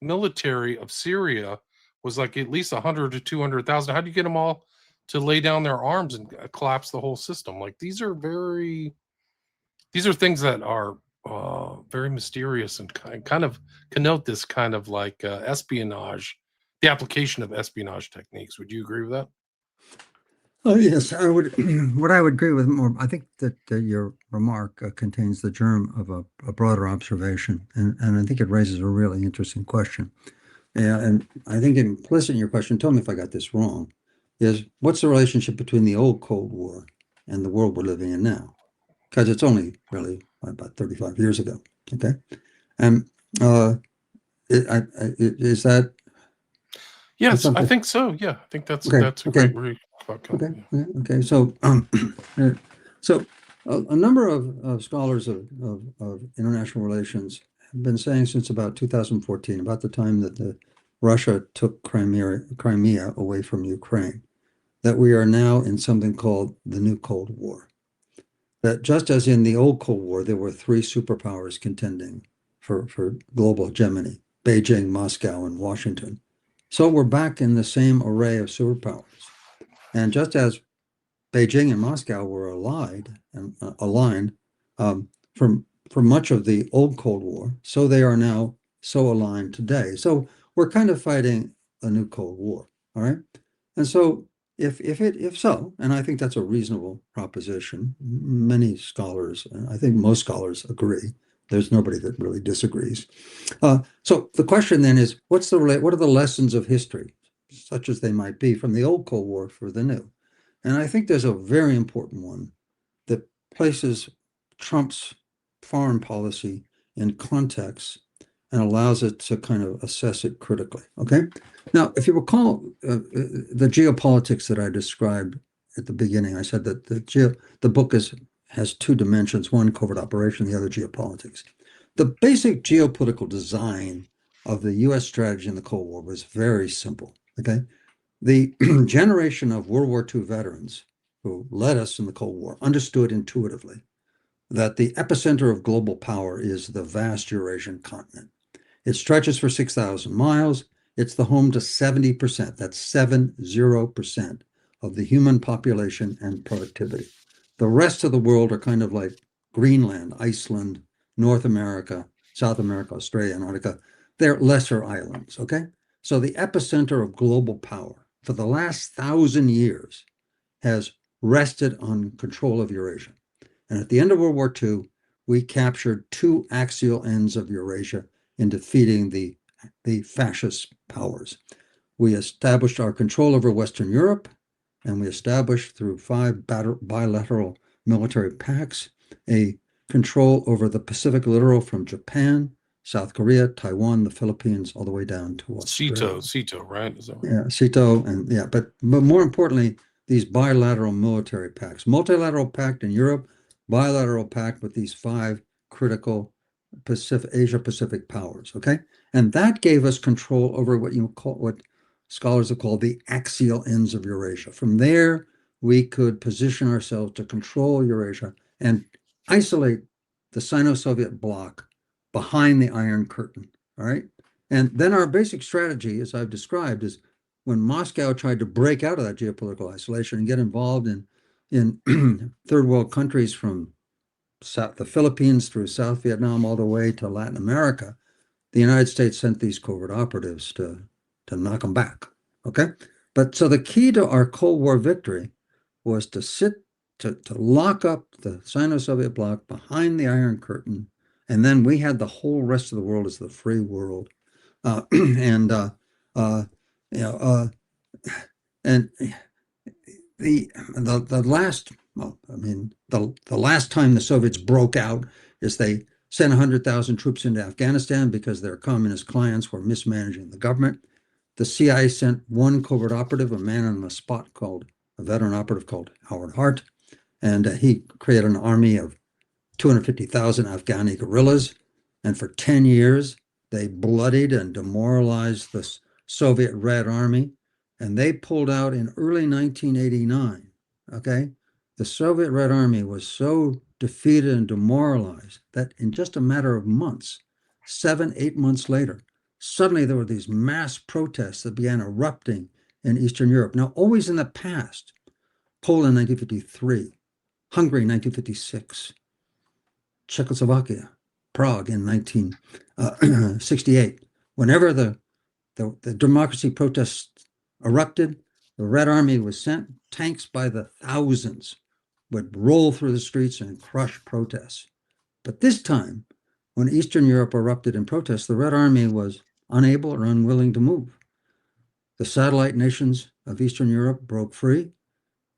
military of Syria was like at least 100 to 200,000. How do you get them all to lay down their arms and collapse the whole system? Like these are things that are very mysterious and kind of connote this kind of like espionage, the application of espionage techniques. Would you agree with that? Oh, yes, I would. What I would agree with more, I think that your remark contains the germ of a broader observation, and I think it raises a really interesting question. Yeah, and I think implicit in your question, tell me if I got this wrong, is what's the relationship between the old Cold War and the world we're living in now? Because it's only really about 35 years ago. Okay, and is that Yes, I something? think so. Yeah, I think Okay, that's a okay. great Okay. yeah. Yeah, okay. So, so a number of scholars of international relations have been saying since about 2014, about the time that Russia took Crimea away from Ukraine, that we are now in something called the new Cold War. That just as in the old Cold War, there were three superpowers contending for global hegemony, Beijing, Moscow, and Washington. So we're back in the same array of superpowers. And just as Beijing and Moscow were aligned for much of the old Cold War, so they are now so aligned today. So we're kind of fighting a new Cold War, all right? And so if so, and I think that's a reasonable proposition, many scholars, I think most scholars agree. There's nobody that really disagrees. So the question then is, what are the lessons of history, such as they might be, from the old Cold War for the new? And I think there's a very important one that places Trump's foreign policy in context and allows it to kind of assess it critically. Okay. Now, if you recall the geopolitics that I described at the beginning, I said that the book has two dimensions: one covert operation, the other geopolitics. The basic geopolitical design of the U.S. strategy in the Cold War was very simple. Okay. The generation of World War II veterans who led us in the Cold War understood intuitively that the epicenter of global power is the vast Eurasian continent. It stretches for 6,000 miles. It's the home to 70%, that's 70% of the human population and productivity. The rest of the world are kind of like Greenland, Iceland, North America, South America, Australia, Antarctica. They're lesser islands, okay? So the epicenter of global power for the last 1,000 years has rested on control of Eurasia. And at the end of World War II, we captured two axial ends of Eurasia in defeating the fascist powers. We established our control over Western Europe, and we established through 5 bilateral military pacts a control over the Pacific littoral from Japan, South Korea, Taiwan, the Philippines, all the way down to Australia. Sito, right? Is that right? Yeah, Sito, and yeah, but more importantly, these bilateral military pacts, multilateral pact in Europe, bilateral pact with these 5 critical Asia Pacific powers. Okay, and that gave us control over what scholars have called the axial ends of Eurasia. From there, we could position ourselves to control Eurasia and isolate the Sino-Soviet bloc behind the Iron Curtain. All right, and then our basic strategy, as I've described, is when Moscow tried to break out of that geopolitical isolation and get involved in third world countries from the Philippines through South Vietnam all the way to Latin America, the United States sent these covert operatives to knock them back. Okay, but so the key to our Cold War victory was to lock up the Sino-Soviet bloc behind the Iron Curtain And then we had the whole rest of the world as the free world. And you know, and the last, well, I mean, the last time the Soviets broke out is they sent 100,000 troops into Afghanistan because their communist clients were mismanaging the government. The CIA sent one covert operative, a man on the spot called a veteran operative called Howard Hart, and he created an army of 250,000 Afghani guerrillas. And for 10 years, they bloodied and demoralized the Soviet Red Army. And they pulled out in early 1989. Okay. The Soviet Red Army was so defeated and demoralized that in just a matter of months, 7, 8 months later, suddenly there were these mass protests that began erupting in Eastern Europe. Now, always in the past, Poland 1953, Hungary 1956, Czechoslovakia, Prague in 1968. Whenever the democracy protests erupted, the Red Army was sent. Tanks by the thousands would roll through the streets and crush protests. But this time, when Eastern Europe erupted in protest, the Red Army was unable or unwilling to move. The satellite nations of Eastern Europe broke free.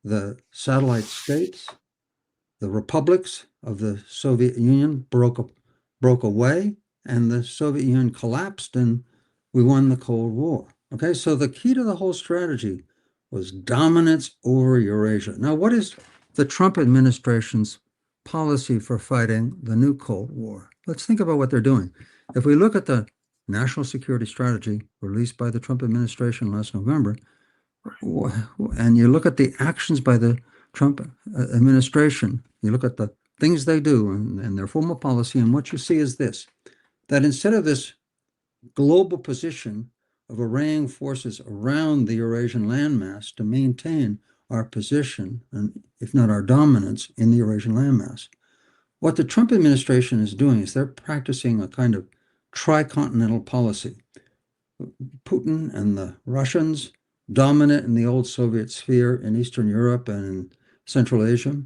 The satellite states, the republics of the Soviet Union broke away, and the Soviet Union collapsed, and we won the Cold War. Okay, so the key to the whole strategy was dominance over Eurasia. Now, what is the Trump administration's policy for fighting the new Cold War? Let's think about what they're doing. If we look at the national security strategy released by the Trump administration last November, and you look at the actions by the Trump administration, you look at the things they do and their formal policy, and what you see is this, that instead of this global position of arraying forces around the Eurasian landmass to maintain our position, and if not our dominance, in the Eurasian landmass, what the Trump administration is doing is they're practicing a kind of tricontinental policy. Putin and the Russians dominant in the old Soviet sphere in Eastern Europe and in Central Asia.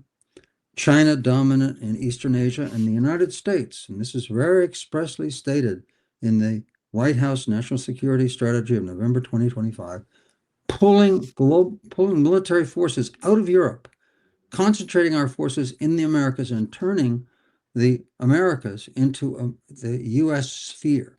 China dominant in Eastern Asia, and the United States, and this is very expressly stated in the White House National Security Strategy of November 2025, pulling military forces out of Europe, concentrating our forces in the Americas and turning the Americas into the U.S. sphere.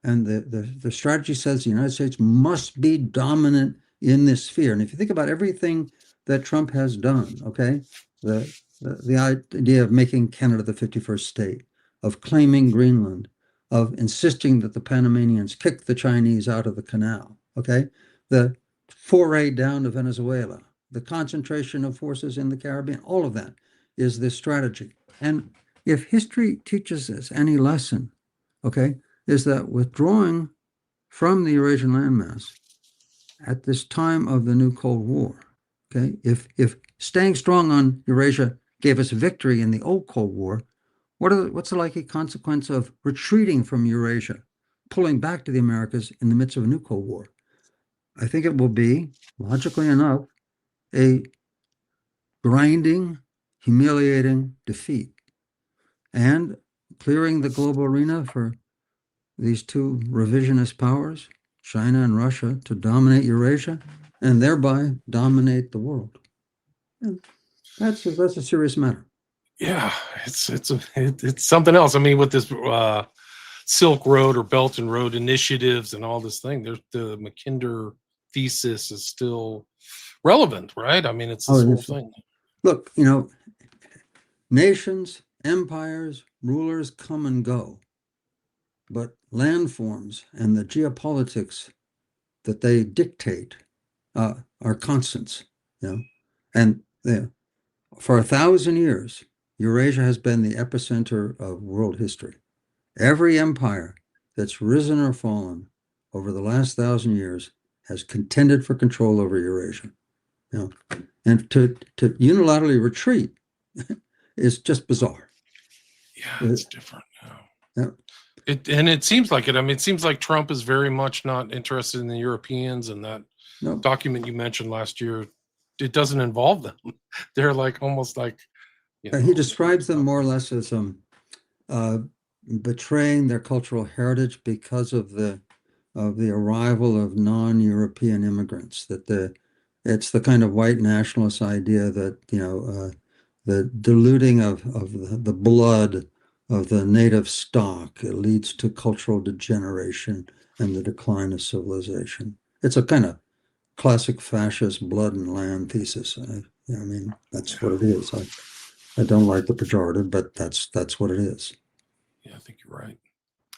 And the strategy says the United States must be dominant in this sphere. And if you think about everything that Trump has done, okay, the idea of making Canada the 51st state, of claiming Greenland, of insisting that the Panamanians kick the Chinese out of the canal, okay, the foray down to Venezuela, the concentration of forces in the Caribbean, all of that is this strategy. And if history teaches us any lesson, okay, is that withdrawing from the Eurasian landmass at this time of the new Cold War, okay, if staying strong on Eurasia gave us victory in the old Cold War, what's the likely consequence of retreating from Eurasia, pulling back to the Americas in the midst of a new Cold War? I think it will be, logically enough, a grinding, humiliating defeat, and clearing the global arena for these two revisionist powers, China and Russia, to dominate Eurasia and thereby dominate the world. And that's a serious matter. Yeah, it's something else. I mean, with this Silk Road or Belt and Road initiatives and all this thing, the Mackinder thesis is still relevant, right? I mean, it's this whole thing. Look, nations, empires, rulers come and go, but landforms and the geopolitics that they dictate are constants, and for 1,000 years, Eurasia has been the epicenter of world history. Every empire that's risen or fallen over the last 1,000 years has contended for control over Eurasia. And to unilaterally retreat is just bizarre. Yeah, it's different now. Yeah. It seems like it. I mean, it seems like Trump is very much not interested in the Europeans, and that document you mentioned last year, it doesn't involve them. They're like almost like he describes them more or less as betraying their cultural heritage because of the arrival of non-European immigrants. It's the kind of white nationalist idea that the diluting of the blood of the native stock, it leads to cultural degeneration and the decline of civilization. It's a kind of classic fascist blood and land thesis. I mean, that's what it is. I don't like the pejorative, but that's what it is. Yeah, I think you're right.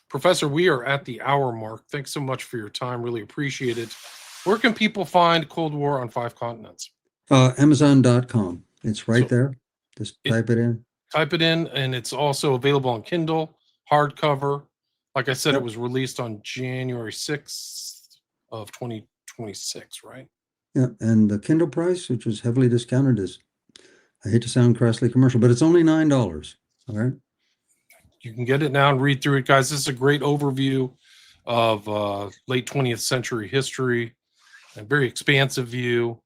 Professor, we are at the hour mark. Thanks so much for your time. Really appreciate it. Where can people find Cold War on Five Continents? Amazon.com. It's right So there. Just type it in. Type it in, and it's also available on Kindle, hardcover. Like I said, Yep. it was released on January 6th of 2026, right? Yeah, and the Kindle price, which is heavily discounted, is, I hate to sound crassly commercial, but it's only $9. All right. You can get it now and read through it, guys. This is a great overview of late 20th century history, a very expansive view,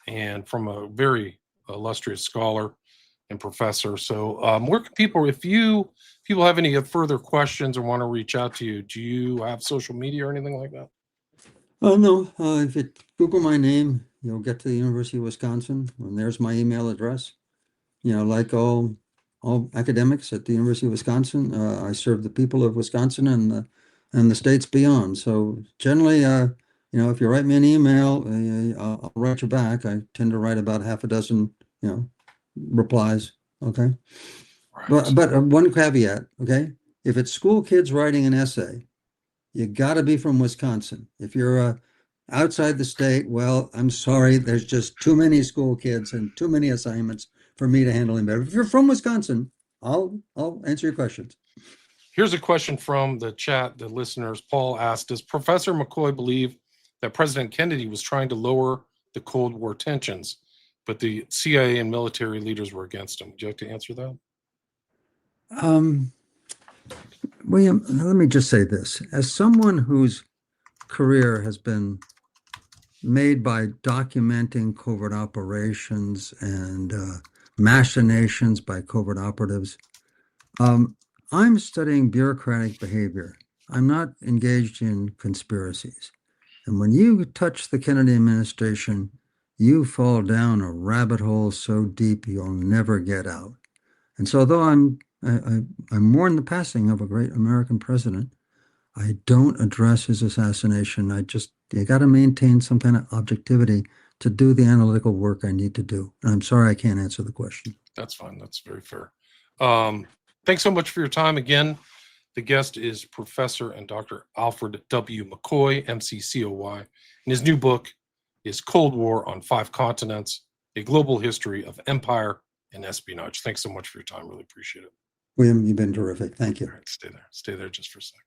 and from a very illustrious scholar and professor. So where can people, if people have any further questions or want to reach out to you, do you have social media or anything like that? Oh, no. If you Google my name, you'll get to the University of Wisconsin, and there's my email address. Like all academics at the University of Wisconsin, I serve the people of Wisconsin and the states beyond. So generally, if you write me an email, I'll write you back. I tend to write about half a dozen, replies. Okay. Right. But one caveat. Okay. If it's school kids writing an essay, you got to be from Wisconsin. If you're outside the state, well, I'm sorry, there's just too many school kids and too many assignments for me to handle them better. If you're from Wisconsin, I'll answer your questions. Here's a question from the chat, the listeners. Paul asked, does Professor McCoy believe that President Kennedy was trying to lower the Cold War tensions, but the CIA and military leaders were against him? Would you like to answer that? William, let me just say this. As someone whose career has been made by documenting covert operations and machinations by covert operatives, I'm studying bureaucratic behavior. I'm not engaged in conspiracies. And when you touch the Kennedy administration, you fall down a rabbit hole so deep you'll never get out. And so, though I mourn the passing of a great American president, I don't address his assassination. You got to maintain some kind of objectivity to do the analytical work I need to do. And I'm sorry I can't answer the question. That's fine. That's very fair. Thanks so much for your time again. The guest is Professor and Dr. Alfred W. McCoy, MCCOY, and his new book is Cold War on Five Continents, A Global History of Empire and Espionage. Thanks so much for your time. Really appreciate it. William, you've been terrific. Thank you. All right, stay there. Stay there just for a second.